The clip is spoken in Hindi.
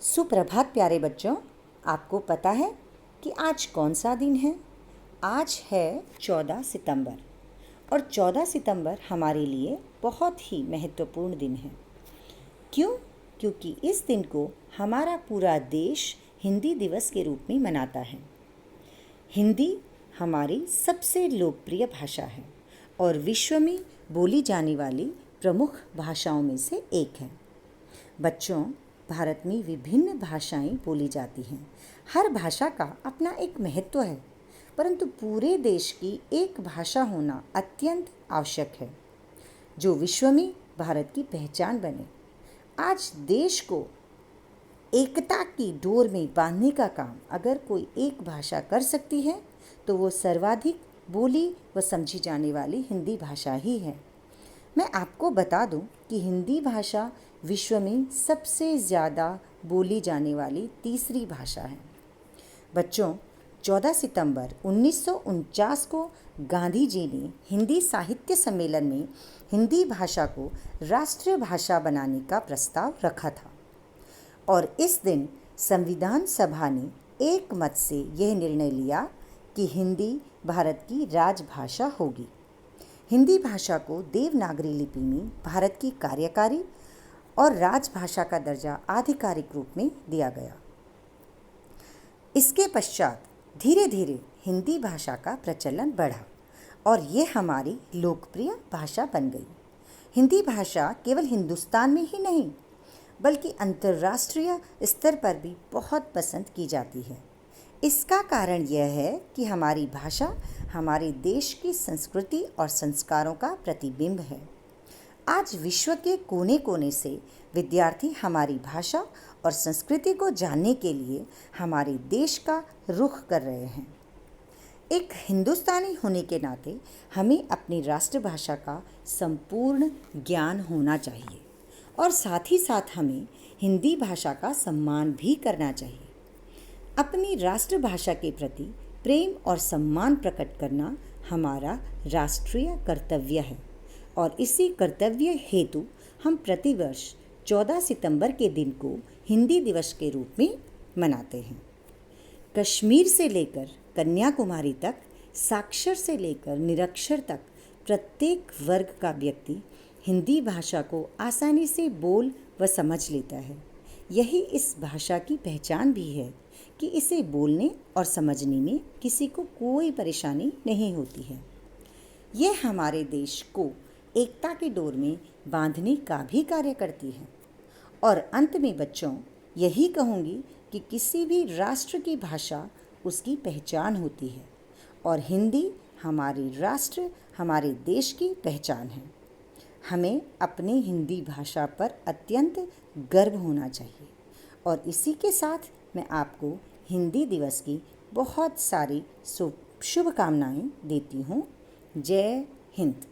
सुप्रभात प्यारे बच्चों। आपको पता है कि आज कौन सा दिन है? आज है 14 सितंबर और 14 सितंबर हमारे लिए बहुत ही महत्वपूर्ण दिन है। क्यों? क्योंकि इस दिन को हमारा पूरा देश हिंदी दिवस के रूप में मनाता है। हिंदी हमारी सबसे लोकप्रिय भाषा है और विश्व में बोली जाने वाली प्रमुख भाषाओं में से एक है। बच्चों, भारत में विभिन्न भाषाएं बोली जाती हैं। हर भाषा का अपना एक महत्व है, परंतु पूरे देश की एक भाषा होना अत्यंत आवश्यक है, जो विश्व में भारत की पहचान बने। आज देश को एकता की डोर में बांधने का काम अगर कोई एक भाषा कर सकती है, तो वो सर्वाधिक बोली व समझी जाने वाली हिंदी भाषा ही है। मैं आपको बता दूं कि हिंदी भाषा विश्व में सबसे ज़्यादा बोली जाने वाली तीसरी भाषा है। बच्चों, 14 सितंबर 1949 को गांधी जी ने हिंदी साहित्य सम्मेलन में हिंदी भाषा को राष्ट्रीय भाषा बनाने का प्रस्ताव रखा था और इस दिन संविधान सभा ने एक मत से यह निर्णय लिया कि हिंदी भारत की राजभाषा होगी। हिंदी भाषा को देवनागरी लिपि में भारत की कार्यकारी और राजभाषा का दर्जा आधिकारिक रूप में दिया गया। इसके पश्चात धीरे धीरे हिंदी भाषा का प्रचलन बढ़ा और ये हमारी लोकप्रिय भाषा बन गई। हिंदी भाषा केवल हिंदुस्तान में ही नहीं, बल्कि अंतर्राष्ट्रीय स्तर पर भी बहुत पसंद की जाती है। इसका कारण यह है कि हमारी भाषा हमारे देश की संस्कृति और संस्कारों का प्रतिबिंब है। आज विश्व के कोने कोने से विद्यार्थी हमारी भाषा और संस्कृति को जानने के लिए हमारे देश का रुख कर रहे हैं। एक हिंदुस्तानी होने के नाते हमें अपनी राष्ट्रभाषा का संपूर्ण ज्ञान होना चाहिए और साथ ही साथ हमें हिंदी भाषा का सम्मान भी करना चाहिए। अपनी राष्ट्रभाषा के प्रति प्रेम और सम्मान प्रकट करना हमारा राष्ट्रीय कर्तव्य है और इसी कर्तव्य हेतु हम प्रतिवर्ष 14 सितंबर के दिन को हिंदी दिवस के रूप में मनाते हैं। कश्मीर से लेकर कन्याकुमारी तक, साक्षर से लेकर निरक्षर तक प्रत्येक वर्ग का व्यक्ति हिंदी भाषा को आसानी से बोल व समझ लेता है। यही इस भाषा की पहचान भी है कि इसे बोलने और समझने में किसी को कोई परेशानी नहीं होती है। यह हमारे देश को एकता की डोर में बांधने का भी कार्य करती है। और अंत में बच्चों, यही कहूँगी कि किसी भी राष्ट्र की भाषा उसकी पहचान होती है और हिंदी हमारे राष्ट्र, हमारे देश की पहचान है। हमें अपनी हिंदी भाषा पर अत्यंत गर्व होना चाहिए और इसी के साथ मैं आपको हिंदी दिवस की बहुत सारी शुभकामनाएं देती हूँ। जय हिंद।